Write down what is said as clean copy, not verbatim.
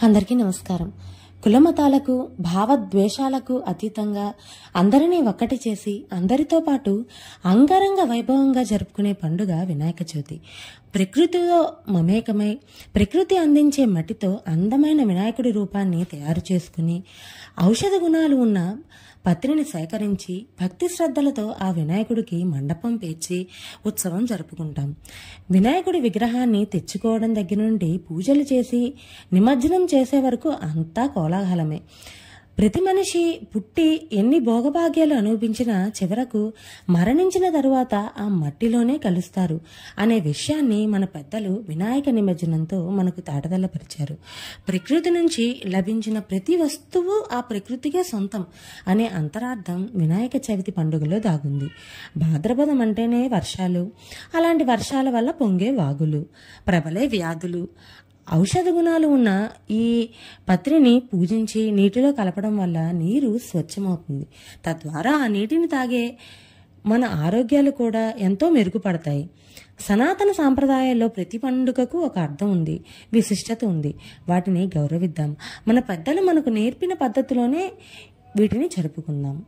అందరికీ నమస్కారం. కులమతాలకు భావద్వేషాలకు అతీతంగా అందరినీ ఒక్కటి చేసి అందరితో పాటు అంగరంగ వైభవంగా జరుపుకునే పండుగ వినాయక చవితి. ప్రకృతితో మమేకమై ప్రకృతి అందించే మట్టితో అందమైన వినాయకుడి రూపాన్ని తయారు చేసుకుని ఔషధ గుణాలు ఉన్న పత్రిని సేకరించి భక్తి శ్రద్ధలతో ఆ వినాయకుడికి మండపం పేర్చి ఉత్సవం జరుపుకుంటాం. వినాయకుడి విగ్రహాన్ని తెచ్చుకోవడం దగ్గర నుండి పూజలు చేసి నిమజ్జనం చేసే వరకు అంతా కోలాహలమే. ప్రతి మనిషి పుట్టి ఎన్ని భోగభాగ్యాలు అనుభవించినా చివరకు మరణించిన తరువాత ఆ మట్టిలోనే కలుస్తారు అనే విషయాన్ని మన పెద్దలు వినాయక నిమజ్జనంతో మనకు తాటదల్లపరిచారు. ప్రకృతి నుంచి లభించిన ప్రతి వస్తువు ఆ ప్రకృతికే సొంతం అనే అంతరార్థం వినాయక చవితి పండుగలో దాగుంది. భాద్రపదం అంటేనే వర్షాలు, అలాంటి వర్షాల వల్ల పొంగే వాగులు, ప్రబలే వ్యాధులు, ఔషధ గుణాలు ఉన్న ఈ పత్రిని పూజించి నీటిలో కలపడం వల్ల నీరు స్వచ్ఛమవుతుంది. తద్వారా ఆ నీటిని తాగే మన ఆరోగ్యాలు కూడా ఎంతో మెరుగుపడతాయి. సనాతన సాంప్రదాయాల్లో ప్రతి పండుగకు ఒక అర్థం ఉంది, విశిష్టత ఉంది. వాటిని గౌరవిద్దాం. మన పెద్దలు మనకు నేర్పిన పద్ధతిలోనే వీటిని జరుపుకుందాం.